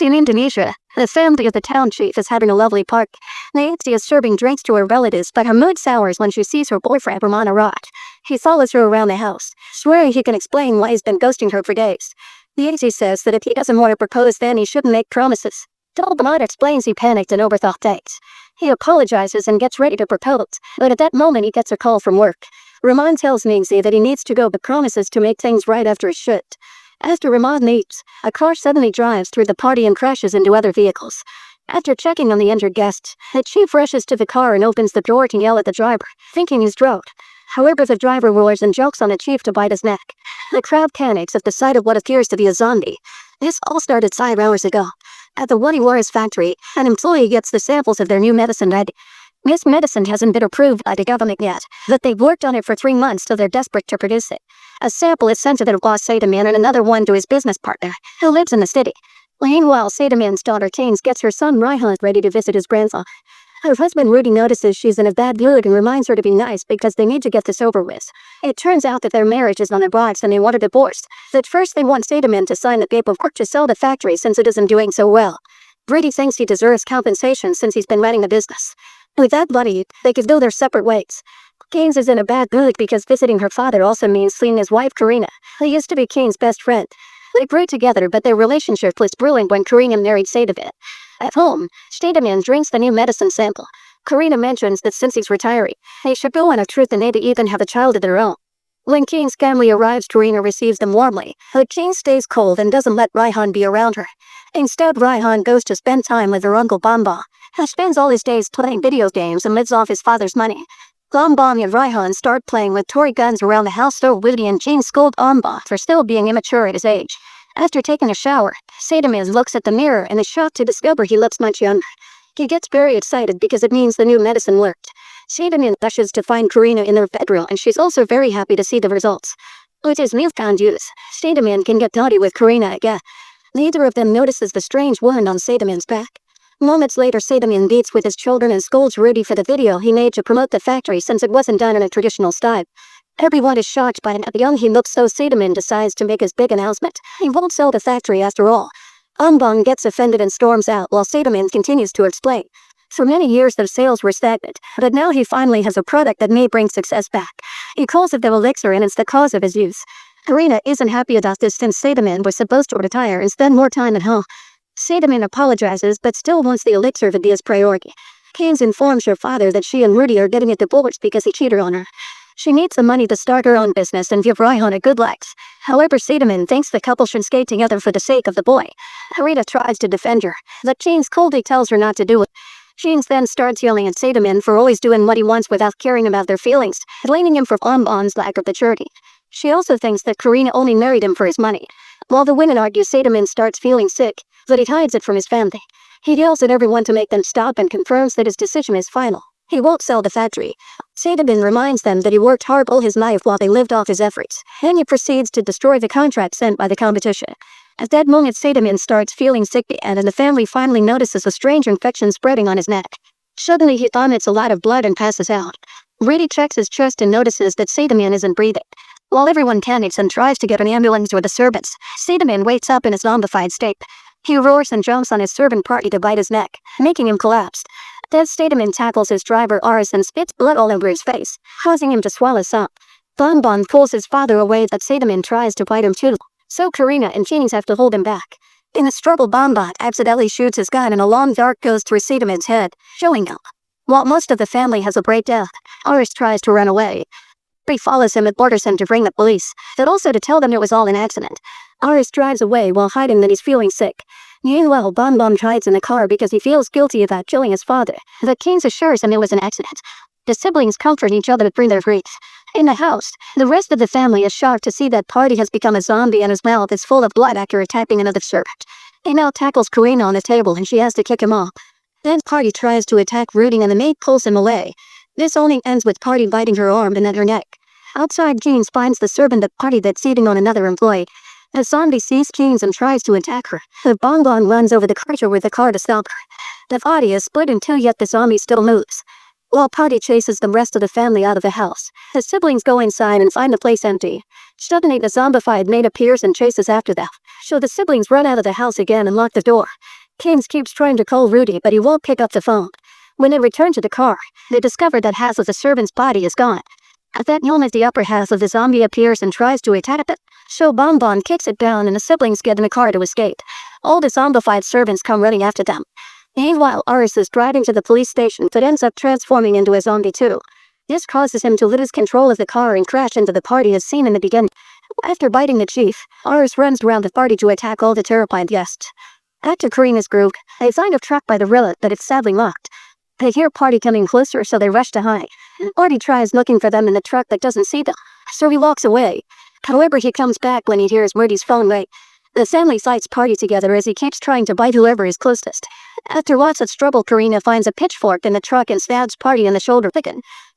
In Indonesia, the family of the town chief is having a lovely party. Nancy is serving drinks to her relatives, but her mood sours when she sees her boyfriend Ramon arrive. He follows her around the house, swearing he can explain why he's been ghosting her for days. Nancy says that if he doesn't want to propose, then he shouldn't make promises. Ramon explains he panicked and overthought things. He apologizes and gets ready to propose, but at that moment he gets a call from work. Ramon tells Nancy that he needs to go but promises to make things right after his shift. After Ramon leaves, a car suddenly drives through the party and crashes into other vehicles. After checking on the injured guests, the chief rushes to the car and opens the door to yell at the driver, thinking he's drugged. However, the driver roars and jokes on the chief to bite his neck. The crowd panics at the sight of what appears to be a zombie. This all started 5 hours ago. At the Woody Warriors factory, an employee gets the samples of their new medicine ready. This medicine hasn't been approved by the government yet, but they've worked on it for 3 months, so they're desperate to produce it. A sample is sent to their boss Satamin and another one to his business partner, who lives in the city. Meanwhile, Satamin's daughter Tains gets her son Raihan ready to visit his grandson. Her husband Rudy notices she's in a bad mood and reminds her to be nice because they need to get this over with. It turns out that their marriage is on the rocks and they want a divorce. At first they want Satamin to sign the paperwork to sell the factory since it isn't doing so well. Rudy thinks he deserves compensation since he's been running the business. With that money, they could go their separate ways. Keynes is in a bad mood because visiting her father also means seeing his wife Karina, who used to be Keynes' best friend. They grew together, but their relationship was brilliant when Karina married Satamin. At home, Satamin drinks the new medicine sample. Karina mentions that since he's retiring, they should go on a trip and maybe even have a child of their own. When Keynes' family arrives, Karina receives them warmly, but Keynes stays cold and doesn't let Raihan be around her. Instead, Raihan goes to spend time with her uncle Bonbon, who spends all his days playing video games and lives off his father's money. Bonbon and Raihan start playing with toy guns around the house, so Woody and Jean scold Bonbon for still being immature at his age. After taking a shower, Satamin looks at the mirror and is shocked to discover he looks much younger. He gets very excited because it means the new medicine worked. Satamin rushes to find Karina in their bedroom, and she's also very happy to see the results. With his newfound use, Satamin can get naughty with Karina again. Neither of them notices the strange wound on Satamin's back. Moments later, Satamin beats with his children and scolds Rudy for the video he made to promote the factory since it wasn't done in a traditional style. Everyone is shocked by how young he looks, so Satamin decides to make his big announcement. He won't sell the factory after all. Bonbon gets offended and storms out while Satamin continues to explain. For many years their sales were stagnant, but now he finally has a product that may bring success back. He calls it the Elixir and it's the cause of his use. Karina isn't happy about this since Satamin was supposed to retire and spend more time at home. Satamin apologizes but still wants the Elixir to be his priority. Keynes informs her father that she and Rudy are getting a divorce because he cheated on her. She needs the money to start her own business and give Raihan a good life. However, Satamin thinks the couple should stay together for the sake of the boy. Karina tries to defend her, but Keynes coldly tells her not to do it. Keynes then starts yelling at Satamin for always doing what he wants without caring about their feelings, blaming him for Bonbon's lack of maturity. She also thinks that Karina only married him for his money. While the women argue, Satamin starts feeling sick, but he hides it from his family. He yells at everyone to make them stop and confirms that his decision is final. He won't sell the factory. Satamin reminds them that he worked hard all his life while they lived off his efforts, and he proceeds to destroy the contract sent by the competition. At that moment, Satamin starts feeling sick and the family finally notices a strange infection spreading on his neck. Suddenly he vomits a lot of blood and passes out. Rudy checks his chest and notices that Satamin isn't breathing. While everyone panics and tries to get an ambulance or the servants, Satamin wakes up in a zombified state. He roars and jumps on his servant party to bite his neck, making him collapse. Then Satamin tackles his driver Ars and spits blood all over his face, causing him to swallow some. Bonbon pulls his father away, but Satamin tries to bite him too, so Karina and Keynes have to hold him back. In the struggle, Bonbon accidentally shoots his gun and a long dart goes through Satamin's head, showing up. While most of the family has a breakdown, Ars tries to run away. He follows him and orders him to bring the police, but also to tell them it was all an accident. Ars drives away while hiding that he's feeling sick. Meanwhile, Bonbon hides in the car because he feels guilty about killing his father, but Keynes assures him it was an accident. The siblings comfort each other through their grief. In the house, the rest of the family is shocked to see that Party has become a zombie and his mouth is full of blood after attacking another servant. He now tackles Karina on the table and she has to kick him off. Then Party tries to attack Rudy and the maid pulls him away. This only ends with Party biting her arm and then her neck. Outside, Keynes finds the servant at Party that's eating on another employee. The zombie sees Keynes and tries to attack her. The Bonbon runs over the creature with the car to stop her. The body is split in two, yet the zombie still moves. while Patty chases the rest of the family out of the house. His siblings go inside and find the place empty. Suddenly the zombified maid appears and chases after them. So the siblings run out of the house again and lock the door. Keynes keeps trying to call Rudy, but he won't pick up the phone. When they return to the car, they discover that half of the servant's body is gone. At that moment, the upper half of the zombie appears and tries to attack it. So Bonbon kicks it down and the siblings get in the car to escape. All the zombified servants come running after them. Meanwhile, Aris is driving to the police station but ends up transforming into a zombie too. This causes him to lose control of the car and crash into the party as seen in the beginning. After biting the chief, Aris runs around the party to attack all the terrified guests. Back to Karina's group, they find a truck by the river, but it's sadly locked. They hear Party coming closer, so they rush to hide. Party tries looking for them in the truck but doesn't see them, so he walks away. However, he comes back when he hears Murdy's phone ring. The family fights Party together as he keeps trying to bite whoever is closest. After lots of trouble, Karina finds a pitchfork in the truck and stabs Party in the shoulder.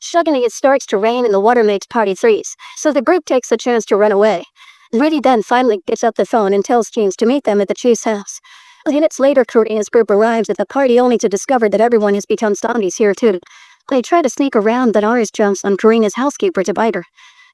Suddenly it starts to rain and the water makes Party freeze, so the group takes the chance to run away. Murdy then finally gets up the phone and tells James to meet them at the chief's house. Minutes later, Karina's group arrives at the party only to discover that everyone has become zombies here too. They try to sneak around, but Aris jumps on Karina's housekeeper to bite her.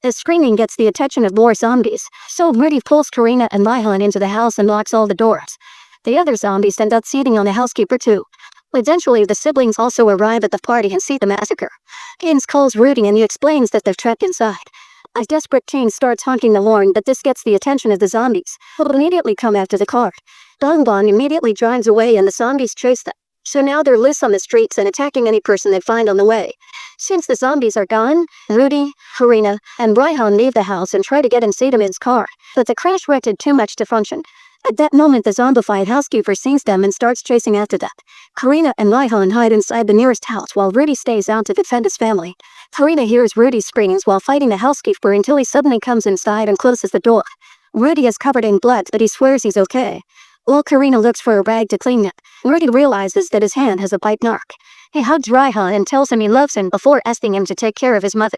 His screaming gets the attention of more zombies, so Murdy pulls Karina and Lihan into the house and locks all the doors. The other zombies end up feeding on the housekeeper too. Eventually, the siblings also arrive at the party and see the massacre. Keynes calls Rudy and he explains that they're trapped inside. A desperate Keynes starts honking the horn, but this gets the attention of the zombies, who immediately come after the car. Bonbon immediately drives away and the zombies chase them. So now they're loose on the streets and attacking any person they find on the way. Since the zombies are gone, Rudy, Karina, and Raihan leave the house and try to get in Satamin's car, but the crash wrecked too much to function. At that moment, the zombified housekeeper sees them and starts chasing after them. Karina and Raihan hide inside the nearest house while Rudy stays out to defend his family. Karina hears Rudy's screams while fighting the housekeeper until he suddenly comes inside and closes the door. Rudy is covered in blood, but he swears he's okay. While Karina looks for a rag to clean it, Rudy realizes that his hand has a bite mark. He hugs Raihan and tells him he loves him before asking him to take care of his mother.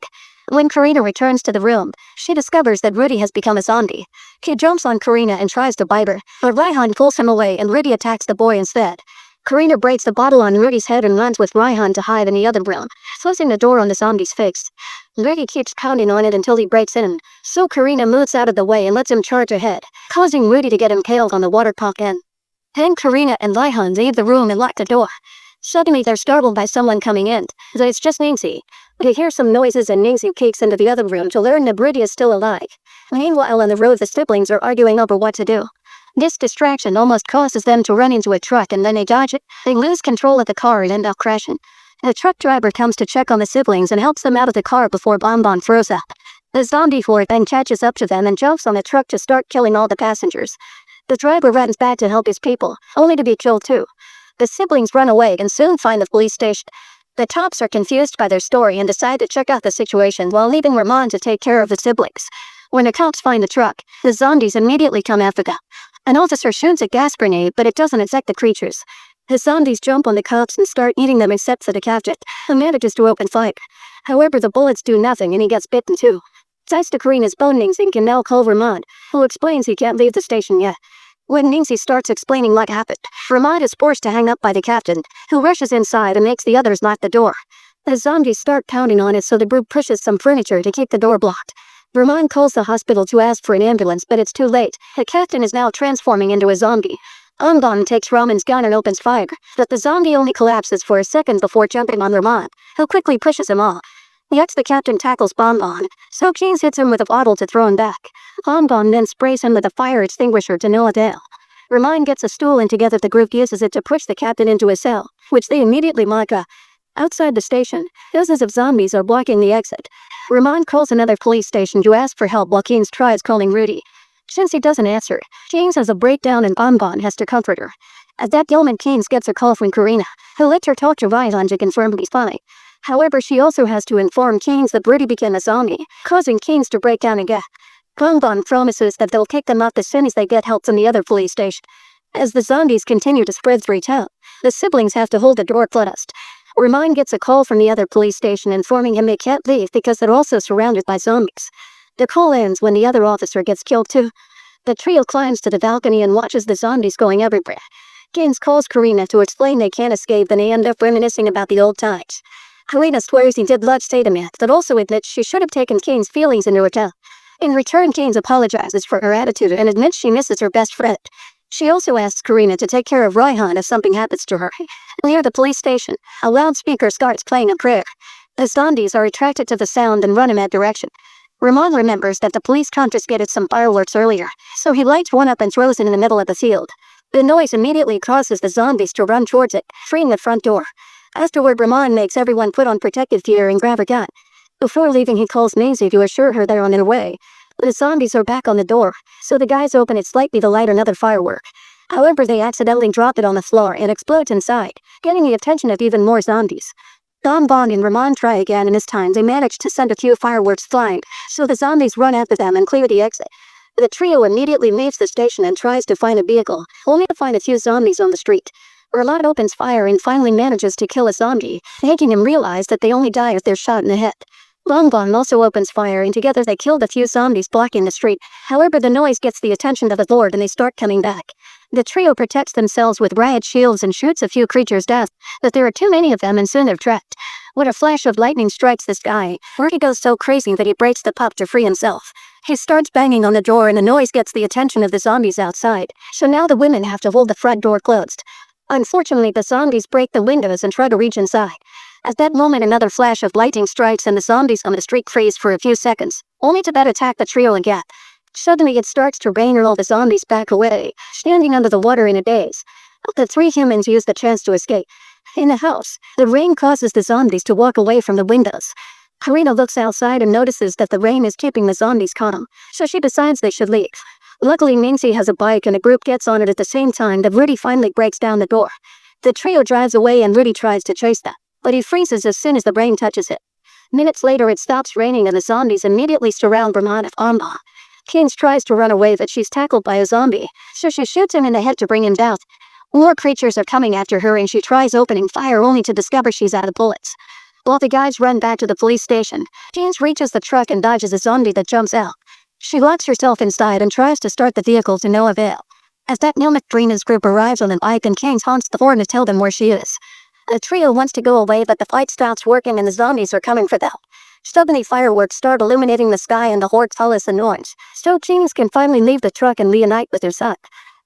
When Karina returns to the room, she discovers that Rudy has become a zombie. He jumps on Karina and tries to bite her, but Raihan pulls him away and Rudy attacks the boy instead. Karina breaks the bottle on Rudy's head and runs with Raihan to hide in the other room, closing the door on the zombie's face. Rudy keeps pounding on it until he breaks in, so Karina moves out of the way and lets him charge ahead, causing Rudy to get impaled on the water pump end. Then Karina and Raihan leave the room and lock the door. Suddenly they're startled by someone coming in, though it's just Ningsi. They hear some noises and Ningsi peeks into the other room to learn that Rudy is still alive. Meanwhile, on the road, the siblings are arguing over what to do. This distraction almost causes them to run into a truck and then they dodge it. They lose control of the car and end up crashing. The truck driver comes to check on the siblings and helps them out of the car before Bonbon throws up. The zombie horde then catches up to them and jumps on the truck to start killing all the passengers. The driver runs back to help his people, only to be killed too. The siblings run away and soon find the police station. The cops are confused by their story and decide to check out the situation while leaving Ramon to take care of the siblings. When the cops find the truck, the zombies immediately come after them. An officer shoots a gas grenade, but it doesn't affect the creatures. The zombies jump on the cops and start eating them except for the captain, who manages to open fire. However, the bullets do nothing and he gets bitten too. Thanks to Karina's bone, Ningsi can now call Ramon, who explains he can't leave the station yet. When Ningsi starts explaining what happened, Ramon is forced to hang up by the captain, who rushes inside and makes the others lock the door. The zombies start pounding on it, so the group pushes some furniture to keep the door blocked. Ramon calls the hospital to ask for an ambulance, but it's too late. The captain is now transforming into a zombie. Bonbon takes Ramon's gun and opens fire, but the zombie only collapses for a second before jumping on Ramon, who quickly pushes him off. Yet the captain tackles Bonbon, so Keynes hits him with a bottle to throw him back. Bonbon then sprays him with a fire extinguisher to no avail. Ramon gets a stool and together the group uses it to push the captain into a cell, which they immediately lock up. Outside the station, dozens of zombies are blocking the exit. Ramon calls another police station to ask for help while Keynes tries calling Rudy. Since he doesn't answer, Keynes has a breakdown and Bonbon has to comfort her. At that moment, Keynes gets a call from Karina, who lets her talk to Raihan to confirm he's fine. However, she also has to inform Keynes that Rudy became a zombie, causing Keynes to break down again. Bonbon promises that they'll kick them out as soon as they get help from the other police station. As the zombies continue to spread through town, the siblings have to hold the door closed. Ramon gets a call from the other police station informing him they can't leave because they're also surrounded by zombies. The call ends when the other officer gets killed too. The trio climbs to the balcony and watches the zombies going everywhere. Keynes calls Karina to explain they can't escape, then they end up reminiscing about the old times. Karina swears he did love Satamin, but also admits she should have taken Kane's feelings into account. In return, Kane apologizes for her attitude and admits she misses her best friend. She also asks Karina to take care of Raihan if something happens to her. Near the police station, a loudspeaker starts playing a prayer. The zombies are attracted to the sound and run in that direction. Ramon remembers that the police confiscated some fireworks earlier, so he lights one up and throws it in the middle of the field. The noise immediately causes the zombies to run towards it, freeing the front door. Afterward, Ramon makes everyone put on protective gear and grab a gun. Before leaving, he calls Maisie to assure her they're on their way. The zombies are back on the door, so the guys open it slightly to light another firework. However, they accidentally drop it on the floor and explodes inside, getting the attention of even more zombies. Bonbon and Ramon try again, and this time they manage to send a few fireworks flying, so the zombies run after them and clear the exit. The trio immediately leaves the station and tries to find a vehicle, only to find a few zombies on the street. Ramon opens fire and finally manages to kill a zombie, making him realize that they only die if they're shot in the head. Bonbon also opens fire, and together they killed a few zombies blocking the street. However, the noise gets the attention of the Lord and they start coming back. The trio protects themselves with riot shields and shoots a few creatures dead, but there are too many of them and soon they're trapped. When a flash of lightning strikes this guy, Bertie goes so crazy that he breaks the pup to free himself. He starts banging on the door and the noise gets the attention of the zombies outside, so now the women have to hold the front door closed. Unfortunately, the zombies break the windows and try to reach inside. At that moment, another flash of lightning strikes and the zombies on the street freeze for a few seconds, only to then attack the trio again. Suddenly, it starts to rain and all the zombies back away, standing under the water in a daze. The three humans use the chance to escape. In the house, the rain causes the zombies to walk away from the windows. Karina looks outside and notices that the rain is keeping the zombies calm, so she decides they should leave. Luckily, Minxie has a bike and a group gets on it at the same time that Rudy finally breaks down the door. The trio drives away and Rudy tries to chase them, but he freezes as soon as the rain touches it. Minutes later, it stops raining and the zombies immediately surround Ramon and Armba. Keynes tries to run away, but she's tackled by a zombie, so she shoots him in the head to bring him down. More creatures are coming after her and she tries opening fire only to discover she's out of bullets. While the guys run back to the police station, Keynes reaches the truck and dodges a zombie that jumps out. She locks herself inside and tries to start the vehicle to no avail. As that moment, Brina's group arrives on an bike and Keynes haunts the horn to tell them where she is. The trio wants to go away, but the fight stops working and the zombies are coming for them. Suddenly, fireworks start illuminating the sky and the horde follows the noise, so Keynes can finally leave the truck and reunite with her son.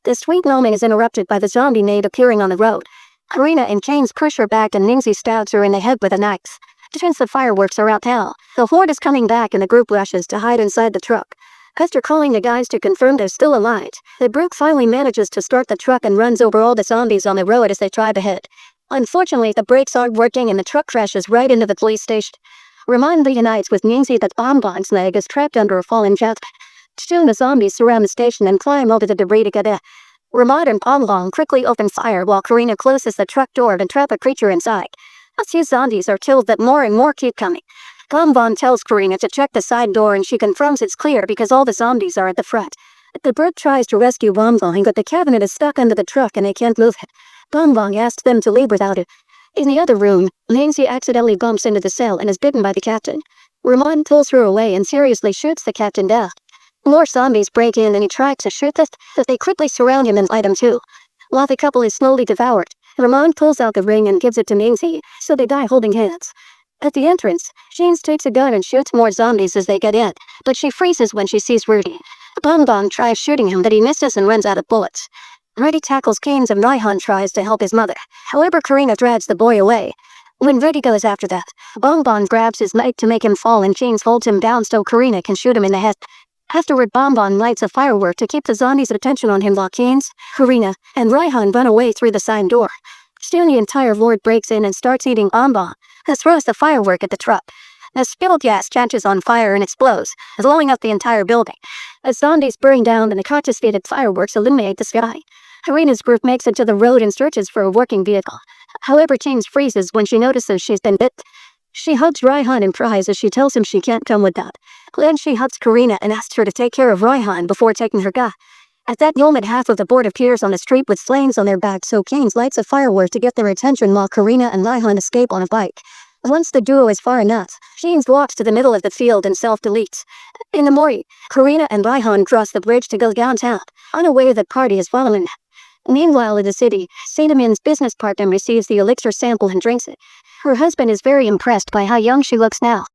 This sweet moment is interrupted by the zombie maid appearing on the road. Karina and Keynes push her back and Ningsi stabs her in the head with a knife. Since the fireworks are out now, the horde is coming back and the group rushes to hide inside the truck. After calling the guys to confirm they're still alive, the group finally manages to start the truck and runs over all the zombies on the road as they try to hit. Unfortunately, the brakes aren't working and the truck crashes right into the police station. Ramon reunites with Ningsi that Bonbon's leg is trapped under a fallen jet. Soon the zombies surround the station and climb over the debris to get in. Ramon and Bonbon quickly open fire while Karina closes the truck door to trap a creature inside. A few zombies are killed, but more and more keep coming. Bonbon tells Karina to check the side door and she confirms it's clear because all the zombies are at the front. The group tries to rescue Bonbon, but the cabinet is stuck under the truck and they can't move it. Bonbon asks them to leave without it. In the other room, Nancy accidentally bumps into the cell and is bitten by the captain. Ramon pulls her away and seriously shoots the captain down. More zombies break in and he tries to shoot them, but they quickly surround him and light him too. While the couple is slowly devoured, Ramon pulls out the ring and gives it to Nancy, so they die holding hands. At the entrance, James takes a gun and shoots more zombies as they get in, but she freezes when she sees Rudy. Bonbon tries shooting him, but he misses and runs out of bullets. Rudy tackles Keynes and Raihan tries to help his mother. However, Karina drags the boy away. When Rudy goes after that, Bonbon grabs his knife to make him fall and Keynes holds him down so Karina can shoot him in the head. Afterward, Bonbon lights a firework to keep the zombies' attention on him while Keynes, Karina, and Raihan run away through the side door. Soon the entire horde breaks in and starts eating Bonbon, who throws the firework at the truck. The spilled gas catches on fire and explodes, blowing up the entire building. As zombies burn down and the confiscated fireworks illuminate the sky, Karina's group makes it to the road and searches for a working vehicle. However, Keynes freezes when she notices she's been bit. She hugs Raihan and cries as she tells him she can't come with that. Then she hugs Karina and asks her to take care of Raihan before taking her gun. At that moment, half of the board appears on the street with flames on their backs, so Keynes lights a firework to get their attention while Karina and Raihan escape on a bike. Once the duo is far enough, Keynes walks to the middle of the field and self-deletes. In the morning, Karina and Raihan cross the bridge to go downtown, unaware that party is following them. Meanwhile in the city, Satamin's business partner receives the elixir sample and drinks it. Her husband is very impressed by how young she looks now.